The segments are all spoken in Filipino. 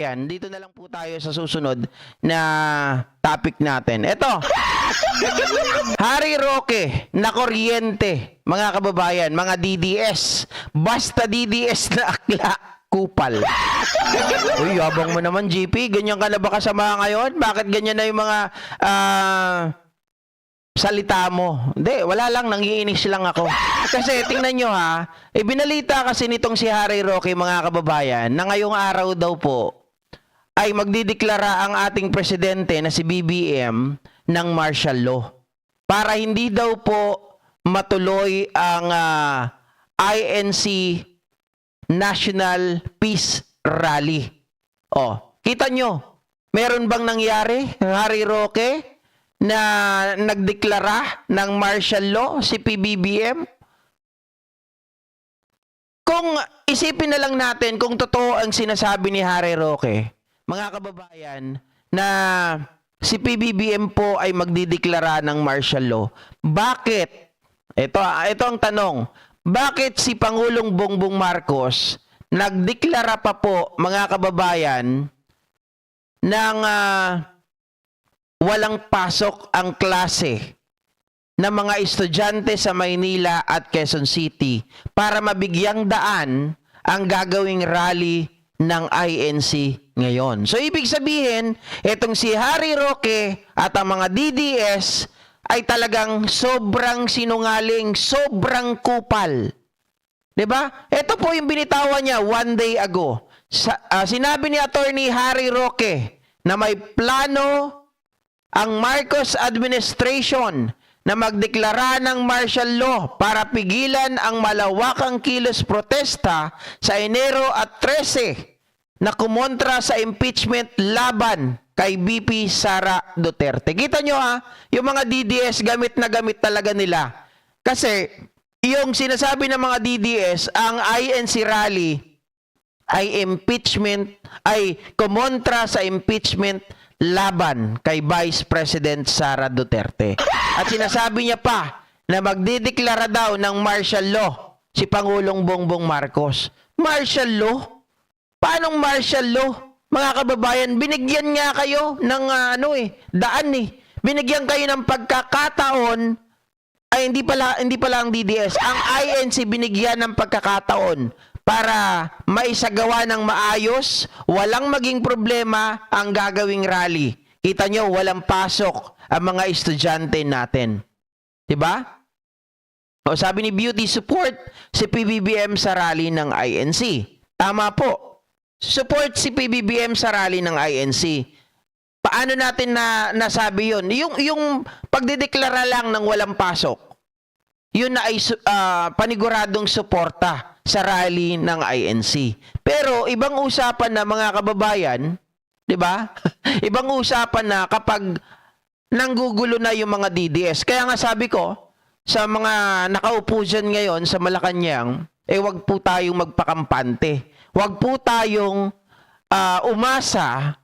Yan, dito na lang po tayo sa susunod na topic natin. Ito, Harry Roque na kuryente, mga kababayan, mga DDS. Basta DDS na akla, kupal. Uy, yabang mo naman, GP. Ganyan ka na ba kasama ngayon? Bakit ganyan na yung mga salita mo? Hindi, wala lang, nangiinis lang ako. Kasi tingnan nyo ha, binalita kasi nitong si Harry Roque, mga kababayan, na ngayong araw daw po, ay magdideklara ang ating presidente na si BBM ng martial law para hindi daw po matuloy ang INC National Peace Rally. Oh, kita nyo, meron bang nangyari, Harry Roque, na nagdeklara ng martial law si PBBM? Kung isipin na lang natin kung totoo ang sinasabi ni Harry Roque, mga kababayan, na si PBBM po ay magdideklara ng martial law. Bakit? Ito ang tanong. Bakit si Pangulong Bongbong Marcos nagdeklara pa po, mga kababayan, ng walang pasok ang klase ng mga estudyante sa Maynila at Quezon City para mabigyang daan ang gagawing rally ng INC ngayon. So, ibig sabihin, itong si Harry Roque at ang mga DDS ay talagang sobrang sinungaling, sobrang kupal. Diba? Ito po yung binitawan niya one day ago. Sinabi ni Attorney Harry Roque na may plano ang Marcos administration na magdeklara ng martial law para pigilan ang malawakang kilos protesta sa Enero at 13 na kumontra sa impeachment laban kay BP Sara Duterte. Kita nyo ha, yung mga DDS gamit na gamit talaga nila. Kasi yung sinasabi ng mga DDS, ang INC rally ay impeachment, ay kumontra sa impeachment laban kay Vice President Sara Duterte. At sinasabi niya pa na magdideklara daw ng martial law si Pangulong Bongbong Marcos. Martial law? Paanong martial law? Mga kababayan, binigyan nga kayo ng daan eh. Binigyan kayo ng pagkakataon, ay hindi pala ang DDS. Ang INC binigyan ng pagkakataon para maisagawa ng maayos, walang maging problema ang gagawing rally. Kita nyo, walang pasok ang mga estudyante natin. Diba? O sabi ni Beauty, support si PBBM sa rally ng INC. Tama po. Support si PBBM sa rally ng INC. Paano natin nasabi yun? Yung pagdideklara lang ng walang pasok, yun na ay paniguradong suporta sa rally ng INC. Pero ibang usapan na, mga kababayan, 'di ba? Ibang usapan na kapag nanggugulo na yung mga DDS. Kaya nga sabi ko sa mga nakaupo dyan ngayon sa Malacanang, wag po tayong magpakampante. Wag po tayong umasa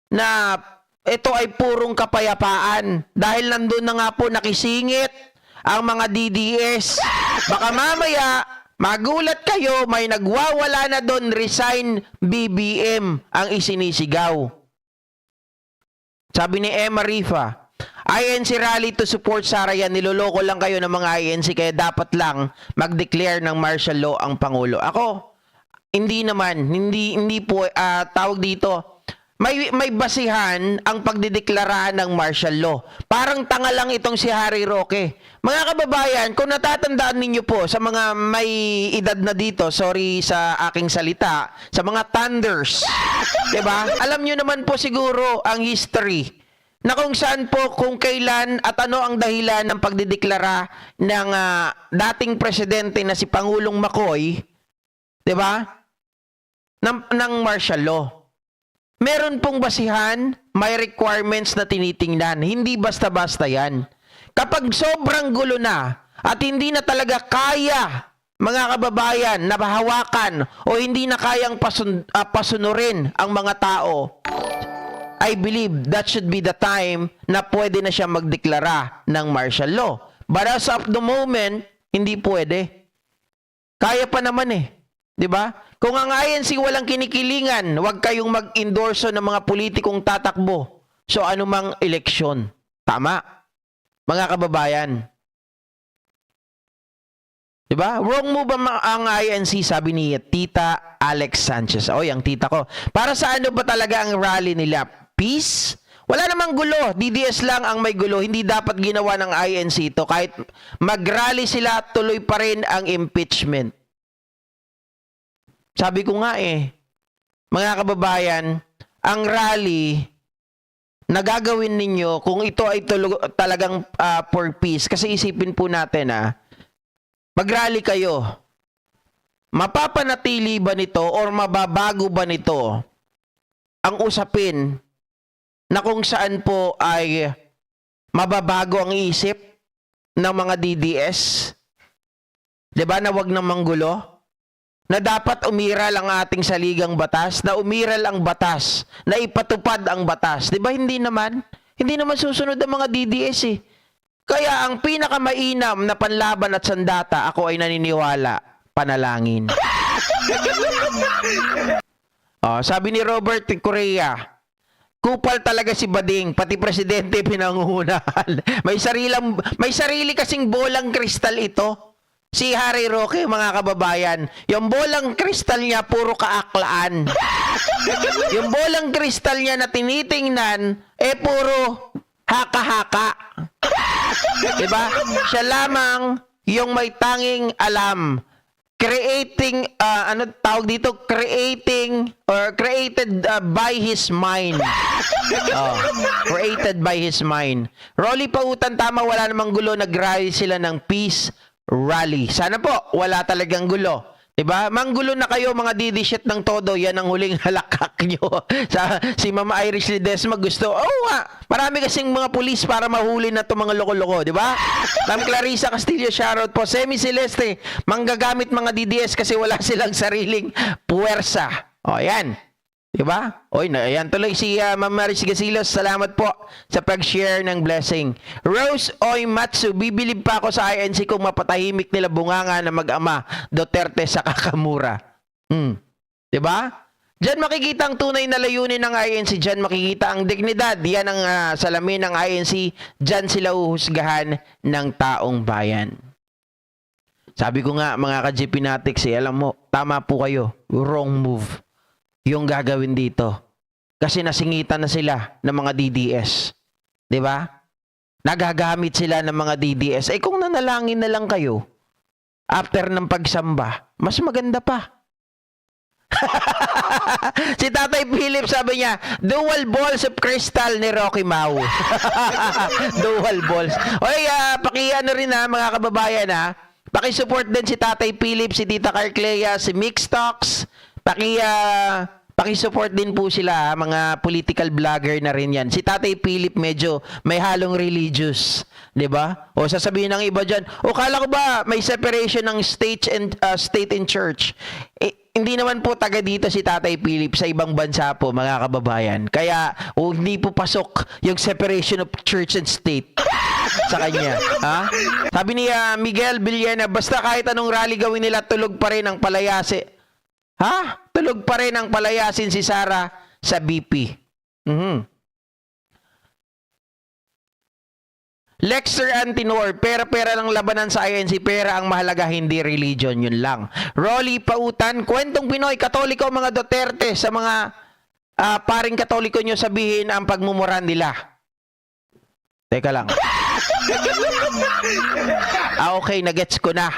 na ito ay purong kapayapaan dahil nandun na nga po nakisingit ang mga DDS. Baka mamaya magulat kayo, may nagwawala na doon, resign BBM ang isinisigaw. Sabi ni Emma Rifa, INC rally to support Sara yan, niloloko lang kayo ng mga INC kaya dapat lang mag-declare ng martial law ang Pangulo. Ako, hindi naman, hindi po tawag dito. May basihan ang pagdideklara ng martial law. Parang tanga lang itong si Harry Roque. Mga kababayan, kung natatandaan ninyo po sa mga may edad na dito, sorry sa aking salita, sa mga thunders, 'di ba? Alam niyo naman po siguro ang history na kung saan po, kung kailan at ano ang dahilan ng pagdideklara ng dating presidente na si Pangulong Macoy, 'di ba? Ng martial law. Meron pong basihan, may requirements na tinitingnan. Hindi basta-basta yan. Kapag sobrang gulo na at hindi na talaga kaya, mga kababayan, na mahawakan o hindi na kayang pasunurin ang mga tao, I believe that should be the time na pwede na siya magdeklara ng martial law. But as of the moment, hindi pwede. Kaya pa naman eh. 'Di ba? Kung ang INC walang kinikilingan, huwag kayong mag-endorso ng mga politikong tatakbo. So anumang eleksyon. Tama. Mga kababayan. 'Di ba? Wrong move ang INC, sabi ni Tita Alex Sanchez. Oy, ang tita ko. Para sa ano ba talaga ang rally nila? Peace? Wala namang gulo. DDS lang ang may gulo. Hindi dapat ginawa ng INC ito. Kahit mag-rally sila, tuloy pa rin ang impeachment. Sabi ko nga mga kababayan, ang rally na gagawin ninyo, kung ito ay talagang for peace, kasi isipin po natin mag-rally kayo, mapapanatili ba nito or mababago ba nito ang usapin na kung saan po ay mababago ang isip ng mga DDS? 'Di ba na wag nang manggulo? Na dapat umiral ang ating saligang batas, na umiral ang batas, na ipatupad ang batas. 'Di ba hindi naman? Hindi naman susunod ang mga DDS Kaya ang pinakamainam na panlaban at sandata, ako ay naniniwala, panalangin. Sabi ni Robert Correa, kupal talaga si Bading, pati presidente pinangunahan. may sarili kasing bolang kristal ito. Si Harry Roque, mga kababayan, yung bolang kristal niya puro kaaklaan. Yung bolang kristal niya na tinitingnan puro haka-haka. 'Di ba? Siya lamang yung may tanging alam. Creating creating or created by his mind. Created by his mind. Rolly Pautan, tama, wala namang gulo, nag-rally sila ng peace rally. Sana po wala talagang gulo. 'Di ba? Manggulo na kayo mga didishit ng todo, yan ang huling halakak nyo. Si Mama Irish Ledesma gusto, marami kasing mga pulis para mahuli na itong mga loko-loko, 'di ba? Ma'am Clarissa Castillo, shoutout po. Semi Celeste, manggagamit mga DDS kasi wala silang sariling puwersa. Yan. 'Di ba? Ayan tuloy si Ma'am Maris Gasilos. Salamat po sa pag-share ng blessing. Rose Matsu, bibilib pa ako sa INC kung mapatahimik nila bunganga na mag-ama Duterte sa Kakamura. 'Di ba? Diyan makikita ang tunay na layunin ng INC. Diyan makikita ang dignidad. Yan ang salamin ng INC. Diyan sila uhusgahan ng taong bayan. Sabi ko nga, mga ka-GP Natics, alam mo, tama po kayo. Wrong move yung gagawin dito. Kasi nasingitan na sila ng mga DDS. 'Di ba? Nagagamit sila ng mga DDS. Kung nanalangin na lang kayo after ng pagsamba, mas maganda pa. Si Tatay Philip sabi niya, dual balls of crystal ni Rocky Mau. Dual balls. Pakiano rin mga kababayan Paki-support din si Tatay Philip, si Tita Carclea, si Mix Talks. Paki-support din po sila, mga political vlogger na rin yan. Si Tatay Philip medyo may halong religious, 'di ba? O sasabihin ng iba diyan, kala ko ba may separation ng state and church? Hindi naman po taga dito si Tatay Philip, sa ibang bansa po, mga kababayan. Kaya hindi po pasok yung separation of church and state sa kanya. Sabi ni Miguel Villena, basta kahit anong rally gawin nila, tulog pa rin ang palayasin. Tulog pa rin ang palayasin si Sara sa BP. Lexter Antinor, pera-pera lang labanan sa INC, pera ang mahalaga, hindi religion, yun lang. Rolly Pautan, kwentong Pinoy, Katoliko, mga Duterte, sa mga paring Katoliko nyo sabihin ang pagmumura nila. Teka lang. Okay, nagets ko na.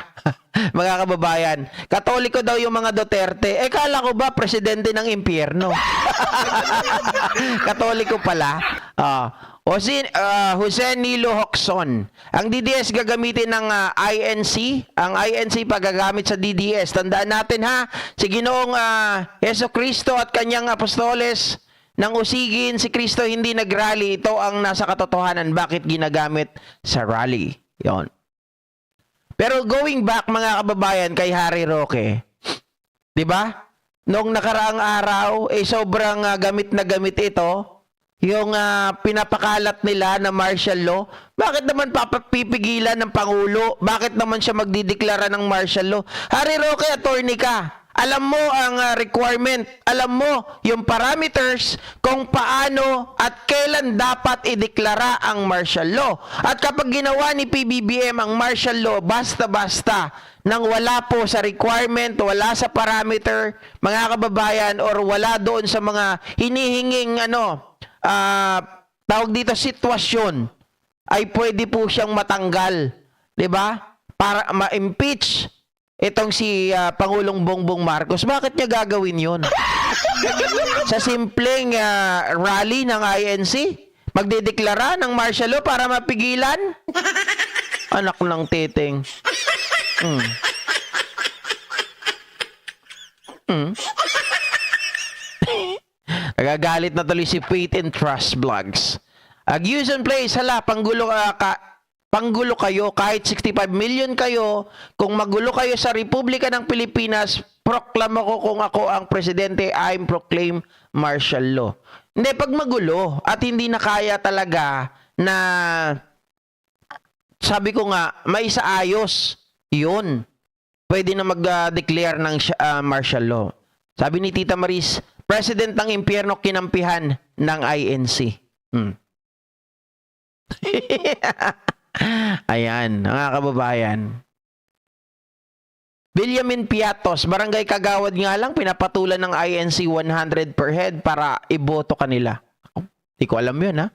Mga kababayan, Katoliko daw yung mga Duterte. Kala ko ba presidente ng impyerno? Katoliko pala. Jose Nilo Hoxon, ang DDS gagamitin ng INC. Ang INC pagagamit sa DDS. Tandaan natin si Ginoong Yeso Cristo at kanyang apostoles nang usigin si Kristo, hindi nag-rally. Ito ang nasa katotohanan. Bakit ginagamit sa rally? Yon. Pero going back, mga kababayan, kay Harry Roque, 'di ba? Noong nakaraang araw, sobrang gamit na gamit ito, yung pinapakalat nila na martial law. Bakit naman papipigilan ng Pangulo? Bakit naman siya magdideklara ng martial law? Harry Roque, attorney ka. Alam mo ang requirement, alam mo yung parameters kung paano at kailan dapat ideklara ang martial law. At kapag ginawa ni PBBM ang martial law, basta-basta, nang wala po sa requirement, wala sa parameter, mga kababayan, or wala doon sa mga hinihinging, tawag dito, sitwasyon, ay pwede po siyang matanggal. 'Di ba? Para ma-impeach itong si Pangulong Bongbong Marcos. Bakit niya gagawin yun? Sa simpleng rally ng INC? Magdedeklara ng martial law para mapigilan? Anak ng titing. Nagagalit na tuloy si Faith and Trust Vlogs. Use and place, hala, panggulo kayo, kahit 65 million kayo, kung magulo kayo sa Republika ng Pilipinas, proklamo ko kung ako ang presidente, I'm proclaim martial law. Hindi, pag magulo at hindi na kaya talaga na, sabi ko nga, may isaayos, yun. Pwede na mag-declare ng martial law. Sabi ni Tita Maris, president ng impyerno kinampihan ng INC. Ayan, mga kababayan. Villamin Piatos, Barangay Kagawad nga lang, pinapatulan ng INC 100 per head para iboto kanila. Hindi ko alam yun, ha?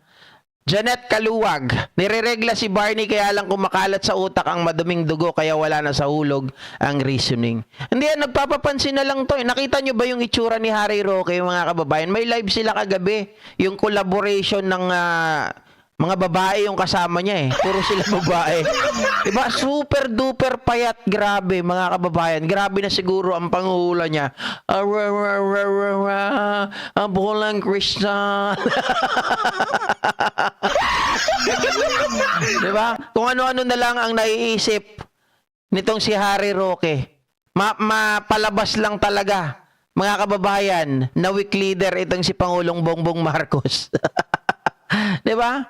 Janet Kaluwag, nireregla si Barney kaya lang kumakalat sa utak ang maduming dugo kaya wala na sa hulog ang reasoning. Hindi yan, nagpapapansin na lang to. Nakita nyo ba yung itsura ni Harry Roque, mga kababayan? May live sila kagabi, yung collaboration ng mga babae yung kasama niya eh. Puro sila babae. Diba? Super duper payat. Grabe, mga kababayan. Grabe na siguro ang panguhula niya. Ang bulang Krishna. Diba? Kung ano-ano na lang ang naiisip nitong si Harry Roque. Mapalabas lang talaga, mga kababayan, na weak leader itong si Pangulong Bongbong Marcos. Diba?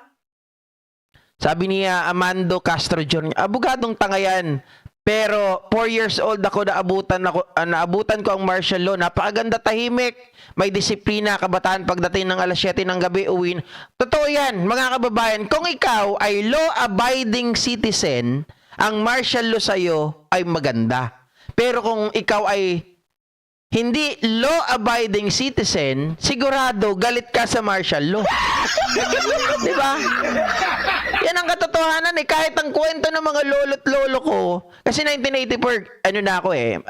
Sabi niya, Amando Castro Jr., abogadong tanga yan. Pero 4 years old ako, naabutan ko ang martial law. Napakaganda, tahimik. May disiplina, kabataan pagdating ng alas 7 ng gabi, uwin. Totoo yan, mga kababayan. Kung ikaw ay law-abiding citizen, ang martial law sa'yo ay maganda. Pero kung ikaw ay hindi law-abiding citizen, sigurado galit ka sa martial law. Diba? Yan ang katotohanan eh. Kahit ang kwento ng mga lolo't lolo ko, kasi 1984, ano na ako eh,